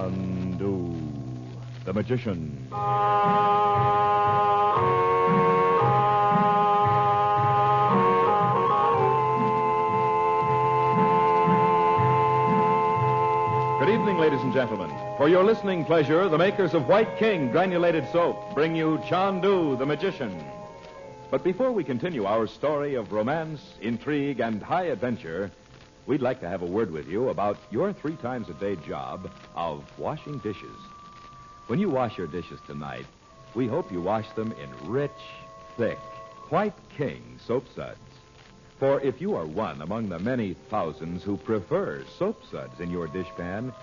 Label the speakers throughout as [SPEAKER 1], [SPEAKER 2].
[SPEAKER 1] Chandu, the magician. Good evening, ladies and gentlemen. For your listening pleasure, the makers of White King granulated soap bring you Chandu, the magician. But before we continue our story of romance, intrigue, and high adventure, we'd like to have a word with you about your 3 times a day job of washing dishes. When you wash your dishes tonight, we hope you wash them in rich, thick, White King soap suds. For if you are one among the many thousands who prefer soap suds in your dishpan,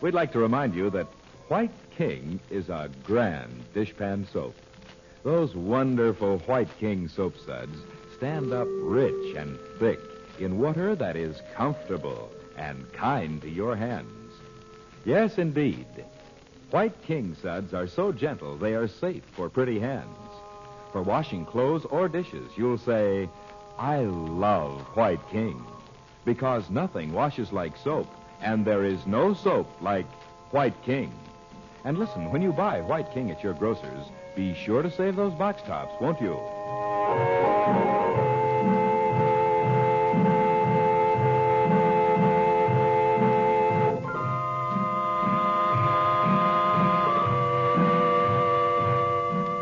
[SPEAKER 1] we'd like to remind you that White King is a grand dishpan soap. Those wonderful White King soap suds stand up rich and thick in water that is comfortable and kind to your hands. Yes, indeed. White King suds are so gentle they are safe for pretty hands. For washing clothes or dishes, you'll say, I love White King, because nothing washes like soap, and there is no soap like White King. And listen, when you buy White King at your grocer's, be sure to save those box tops, won't you?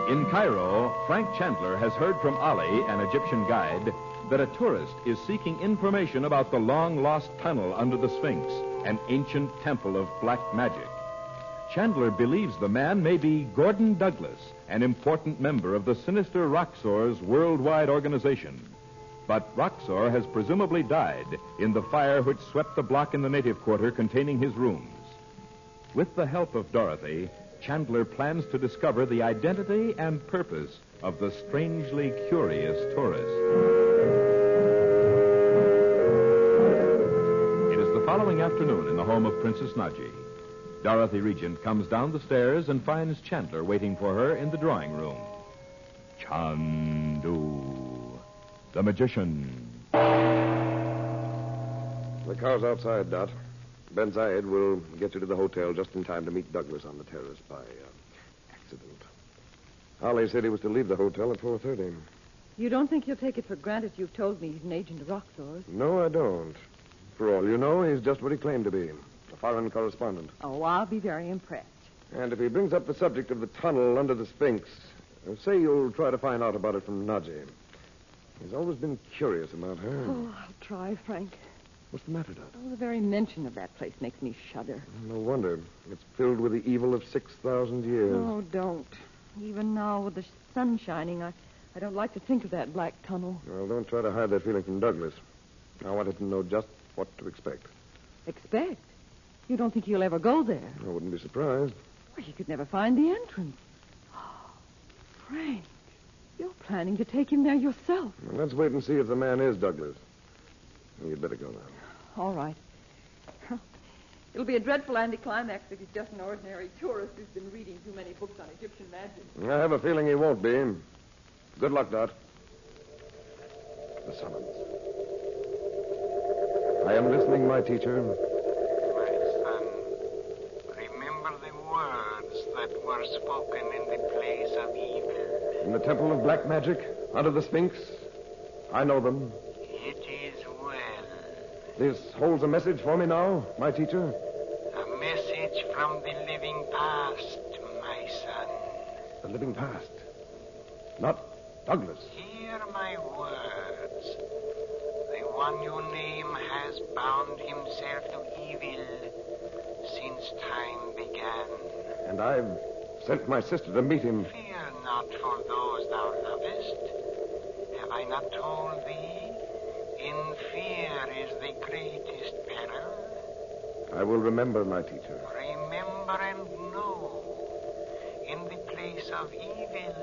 [SPEAKER 1] In Cairo, Frank Chandler has heard from Ali, an Egyptian guide, that a tourist is seeking information about the long-lost tunnel under the Sphinx, an ancient temple of black magic. Chandler believes the man may be Gordon Douglas, an important member of the sinister Roxor's worldwide organization. But Roxor has presumably died in the fire which swept the block in the native quarter containing his rooms. With the help of Dorothy, Chandler plans to discover the identity and purpose of the strangely curious tourist. It is the following afternoon in the home of Princess Naji. Dorothy Regent comes down the stairs and finds Chandler waiting for her in the drawing room. Chandu, the magician.
[SPEAKER 2] The car's outside, Dot. Ben Zayed will get you to the hotel just in time to meet Douglas on the terrace by accident. Ali said he was to leave the hotel at 4:30.
[SPEAKER 3] You don't think he'll take it for granted you've told me he's an agent of Roxor's?
[SPEAKER 2] No, I don't. For all you know, he's just what he claimed to be, a foreign correspondent.
[SPEAKER 3] Oh, I'll be very impressed.
[SPEAKER 2] And if he brings up the subject of the tunnel under the Sphinx, say you'll try to find out about it from Naji. He's always been curious about her.
[SPEAKER 3] Oh, I'll try, Frank.
[SPEAKER 2] What's the matter, Dot?
[SPEAKER 3] Oh, the very mention of that place makes me shudder.
[SPEAKER 2] No wonder. It's filled with the evil of 6,000 years.
[SPEAKER 3] Oh, don't. Even now, with the sun shining, I don't like to think of that black tunnel.
[SPEAKER 2] Well, don't try to hide that feeling from Douglas. I wanted to know just what to expect.
[SPEAKER 3] Expect? You don't think he'll ever go there?
[SPEAKER 2] I wouldn't be surprised.
[SPEAKER 3] Well, he could never find the entrance. Frank, you're planning to take him there yourself.
[SPEAKER 2] Well, let's wait and see if the man is Douglas. You'd better go now.
[SPEAKER 3] All right. It'll be a dreadful anticlimax if he's just an ordinary tourist who's been reading too many books on Egyptian magic.
[SPEAKER 2] I have a feeling he won't be. Good luck, Dot. The summons. I am listening, my teacher.
[SPEAKER 4] My son, remember the words that were spoken in the place of evil.
[SPEAKER 2] In the temple of black magic, under the Sphinx. I know them.
[SPEAKER 4] It is well.
[SPEAKER 2] This holds a message for me now, my teacher.
[SPEAKER 4] A message from the living past, my son.
[SPEAKER 2] The living past. Not Douglas.
[SPEAKER 4] Hear my words. The one you name has bound himself to evil since time began.
[SPEAKER 2] And I've sent my sister to meet him.
[SPEAKER 4] Fear not for those thou lovest. Have I not told thee? In fear is the greatest peril.
[SPEAKER 2] I will remember, my teacher.
[SPEAKER 4] Remember and know, in the place of evil,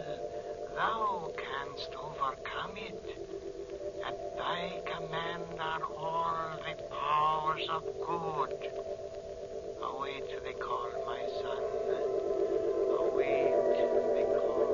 [SPEAKER 4] thou canst overcome it. At thy command are all the powers of good. Await the call, my son. Await the call.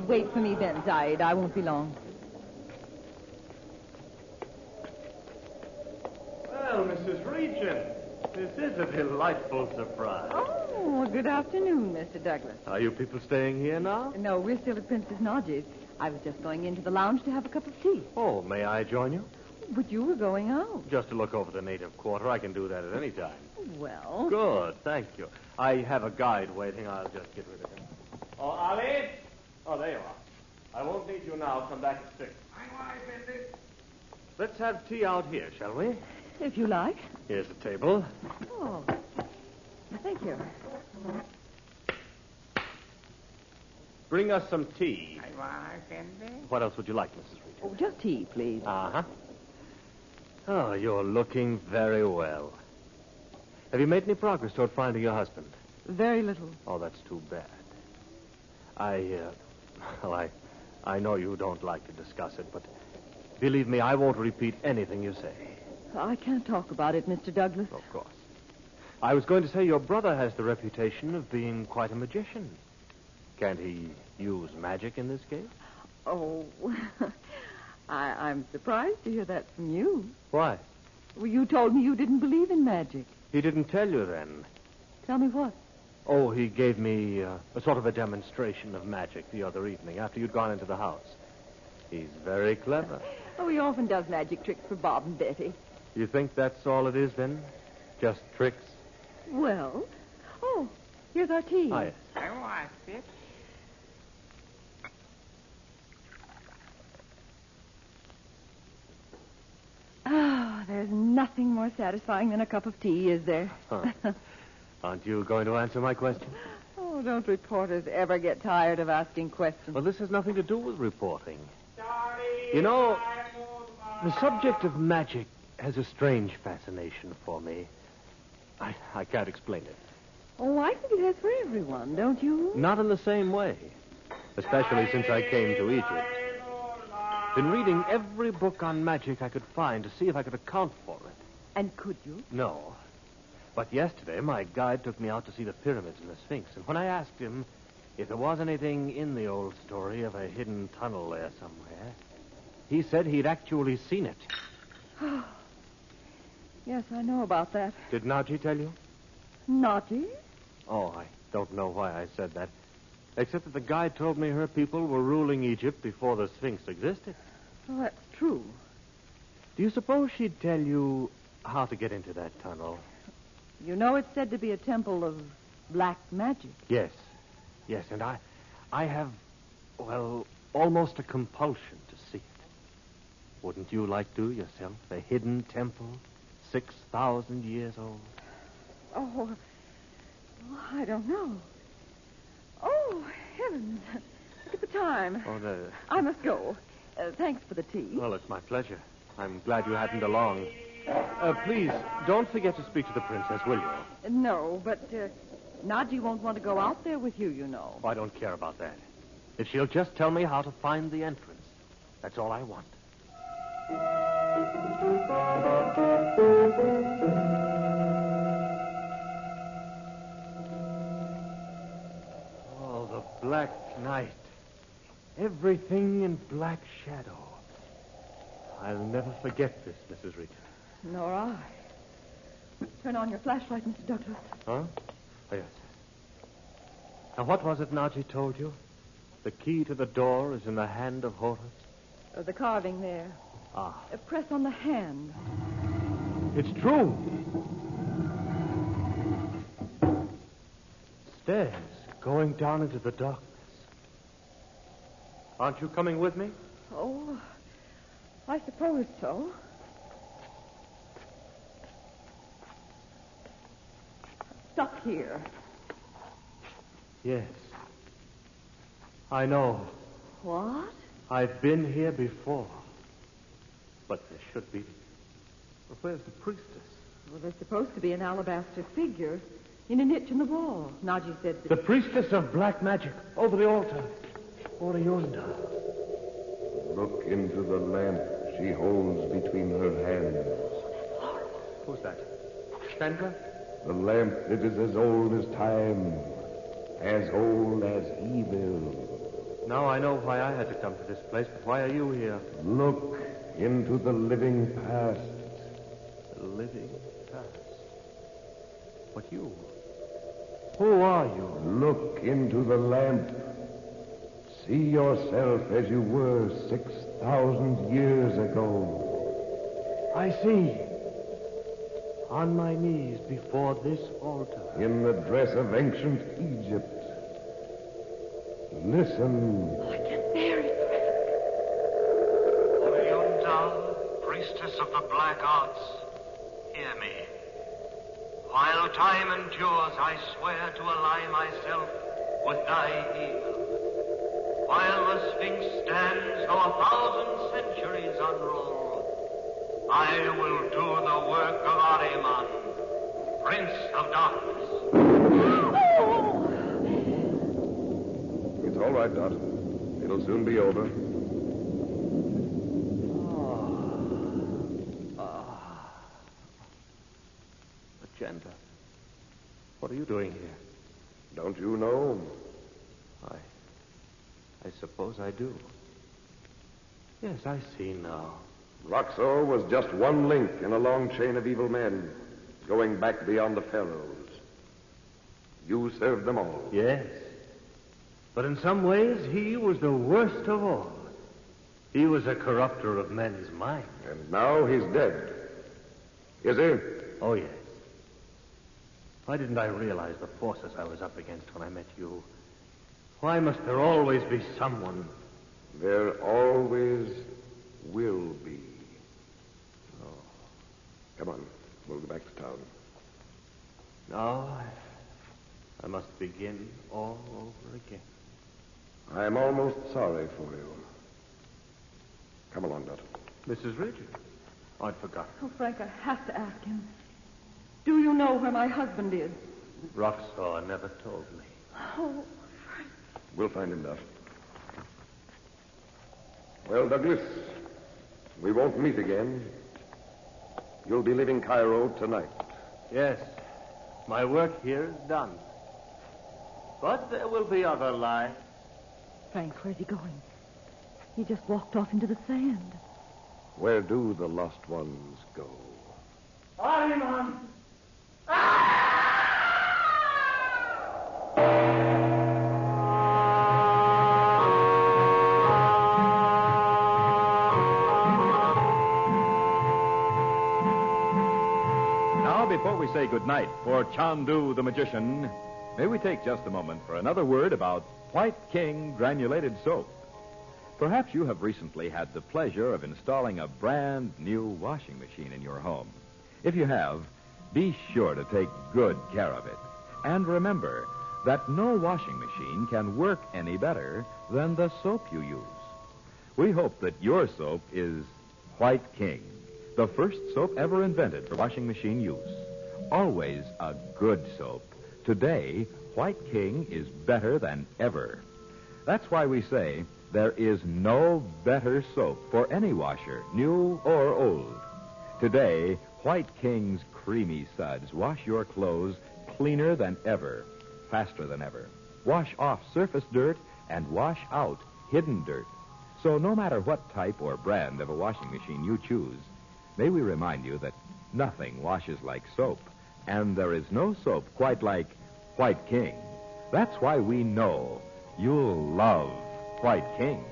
[SPEAKER 3] Wait for me, Ben Zayed. I won't be long.
[SPEAKER 5] Well, Mrs. Regent, this is a delightful surprise.
[SPEAKER 3] Oh, good afternoon, Mr. Douglas.
[SPEAKER 5] Are you people staying here now?
[SPEAKER 3] No, we're still at Princess Naji's. I was just going into the lounge to have a cup of tea.
[SPEAKER 5] Oh, may I join you?
[SPEAKER 3] But you were going out.
[SPEAKER 5] Just to look over the native quarter. I can do that at any time.
[SPEAKER 3] Well...
[SPEAKER 5] Good, thank you. I have a guide waiting. I'll just get rid of him. Oh, Ali? Oh, there you are. I won't need you now. Come back at 6. Let's have tea out here, shall we?
[SPEAKER 3] If you like.
[SPEAKER 5] Here's the table.
[SPEAKER 3] Oh, thank you.
[SPEAKER 5] Bring us some tea. What else would you like, Mrs. Regent?
[SPEAKER 3] Oh, just tea, please.
[SPEAKER 5] Uh-huh. Oh, you're looking very well. Have you made any progress toward finding your husband?
[SPEAKER 3] Very little.
[SPEAKER 5] Oh, that's too bad. I know you don't like to discuss it, but believe me, I won't repeat anything you say.
[SPEAKER 3] I can't talk about it, Mr. Douglas.
[SPEAKER 5] Of course. I was going to say your brother has the reputation of being quite a magician. Can't he use magic in this case?
[SPEAKER 3] Oh, I'm surprised to hear that from you.
[SPEAKER 5] Why?
[SPEAKER 3] Well, you told me you didn't believe in magic.
[SPEAKER 5] He didn't tell you then.
[SPEAKER 3] Tell me what?
[SPEAKER 5] Oh, he gave me a sort of a demonstration of magic the other evening after you'd gone into the house. He's very clever.
[SPEAKER 3] Oh, he often does magic tricks for Bob and Betty.
[SPEAKER 5] You think that's all it is then? Just tricks?
[SPEAKER 3] Well, oh, here's our tea.
[SPEAKER 5] Oh, yes.
[SPEAKER 4] I want it.
[SPEAKER 3] Ah, there's nothing more satisfying than a cup of tea, is there?
[SPEAKER 5] Huh. Aren't you going to answer my question?
[SPEAKER 3] Oh, don't reporters ever get tired of asking questions?
[SPEAKER 5] Well, this has nothing to do with reporting. You know, the subject of magic has a strange fascination for me. I can't explain it.
[SPEAKER 3] Oh, I think it has for everyone, don't you?
[SPEAKER 5] Not in the same way. Especially since I came to Egypt. Been reading every book on magic I could find to see if I could account for it.
[SPEAKER 3] And could you?
[SPEAKER 5] No. But yesterday, my guide took me out to see the pyramids and the Sphinx. And when I asked him if there was anything in the old story of a hidden tunnel there somewhere, he said he'd actually seen it.
[SPEAKER 3] Yes, I know about that.
[SPEAKER 5] Did Naji tell you?
[SPEAKER 3] Naji?
[SPEAKER 5] Oh, I don't know why I said that. Except that the guide told me her people were ruling Egypt before the Sphinx existed.
[SPEAKER 3] Well, that's true.
[SPEAKER 5] Do you suppose she'd tell you how to get into that tunnel?
[SPEAKER 3] You know it's said to be a temple of black magic.
[SPEAKER 5] Yes. Yes, and I have, well, almost a compulsion to see it. Wouldn't you like to yourself? A hidden temple, 6,000 years old.
[SPEAKER 3] Oh, I don't know. Oh, heavens. Look at the time.
[SPEAKER 5] Oh,
[SPEAKER 3] I must go. Thanks for the tea.
[SPEAKER 5] Well, it's my pleasure. I'm glad you happened along. Please, don't forget to speak to the princess, will you?
[SPEAKER 3] No, but Naji won't want to go out there with you, you know.
[SPEAKER 5] Oh, I don't care about that. If she'll just tell me how to find the entrance, that's all I want. Oh, the black night. Everything in black shadow. I'll never forget this, Mrs. Regent.
[SPEAKER 3] Nor I. Turn on your flashlight, Mr. Douglas.
[SPEAKER 5] Huh? Oh, yes. Now, what was it Naji told you? The key to the door is in the hand of Horus?
[SPEAKER 3] The carving there.
[SPEAKER 5] Ah.
[SPEAKER 3] Press on the hand.
[SPEAKER 5] It's true. Stairs going down into the darkness. Aren't you coming with me?
[SPEAKER 3] Oh, I suppose so. Stuck here.
[SPEAKER 5] Yes. I know.
[SPEAKER 3] What?
[SPEAKER 5] I've been here before. But there should be. Well, where's the priestess?
[SPEAKER 3] Well, there's supposed to be an alabaster figure in a niche in the wall. Naji said that...
[SPEAKER 5] The priestess of black magic, over the altar. Over yonder.
[SPEAKER 2] Look into the lamp she holds between her hands.
[SPEAKER 5] Who's that? Chandra?
[SPEAKER 2] The lamp, it is as old as time, as old as evil.
[SPEAKER 5] Now I know why I had to come to this place, but why are you here?
[SPEAKER 2] Look into the living past.
[SPEAKER 5] The living past. But you? Who are you?
[SPEAKER 2] Look into the lamp. See yourself as you were 6,000 years ago.
[SPEAKER 5] I see. On my knees before this altar.
[SPEAKER 2] In the dress of ancient Egypt. Listen.
[SPEAKER 3] Oh, I can't bear it.
[SPEAKER 4] Oriunta, priestess of the black arts, hear me. While time endures, I swear to ally myself with thy evil. While the Sphinx stands, though 1,000 centuries unroll, I will do the work of Ahriman, Prince of Darkness.
[SPEAKER 2] It's all right, Dot. It'll soon be over.
[SPEAKER 5] Agenda. What are you doing here?
[SPEAKER 2] Don't you know?
[SPEAKER 5] I suppose I do. Yes, I see now.
[SPEAKER 2] Roxor was just one link in a long chain of evil men, going back beyond the pharaohs. You served them all.
[SPEAKER 5] Yes. But in some ways, he was the worst of all. He was a corrupter of men's minds.
[SPEAKER 2] And now he's dead. Is he?
[SPEAKER 5] Oh, yes. Why didn't I realize the forces I was up against when I met you? Why must there always be someone?
[SPEAKER 2] There always will be.
[SPEAKER 5] Oh.
[SPEAKER 2] Come on. We'll go back to town.
[SPEAKER 5] Now, I must begin all over again.
[SPEAKER 2] I'm almost sorry for you. Come along, Dot.
[SPEAKER 5] Mrs. Richard. I'd forgotten.
[SPEAKER 3] Oh, Frank, I have to ask him. Do you know where my husband is?
[SPEAKER 5] Roxor never told me.
[SPEAKER 3] Oh, Frank.
[SPEAKER 2] We'll find him, Dot. Well, Douglas, we won't meet again. You'll be leaving Cairo tonight.
[SPEAKER 5] Yes. My work here is done. But there will be other lives.
[SPEAKER 3] Frank, where's he going? He just walked off into the sand.
[SPEAKER 2] Where do the lost ones go?
[SPEAKER 5] Ahriman!
[SPEAKER 1] Now, before we say goodnight for Chandu the magician, may we take just a moment for another word about White King granulated soap. Perhaps you have recently had the pleasure of installing a brand new washing machine in your home. If you have, be sure to take good care of it. And remember that no washing machine can work any better than the soap you use. We hope that your soap is White King, the first soap ever invented for washing machine use. Always a good soap. Today, White King is better than ever. That's why we say there is no better soap for any washer, new or old. Today, White King's creamy suds wash your clothes cleaner than ever, faster than ever. Wash off surface dirt and wash out hidden dirt. So no matter what type or brand of a washing machine you choose, may we remind you that nothing washes like soap, and there is no soap quite like White King. That's why we know you'll love White King.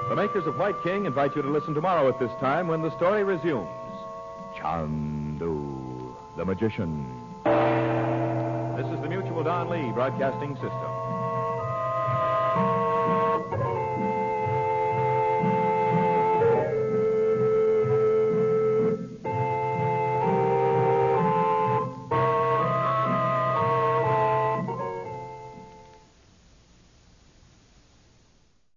[SPEAKER 1] The makers of White King invite you to listen tomorrow at this time when the story resumes. Chandu, the magician. This is the Mutual Don Lee Broadcasting System.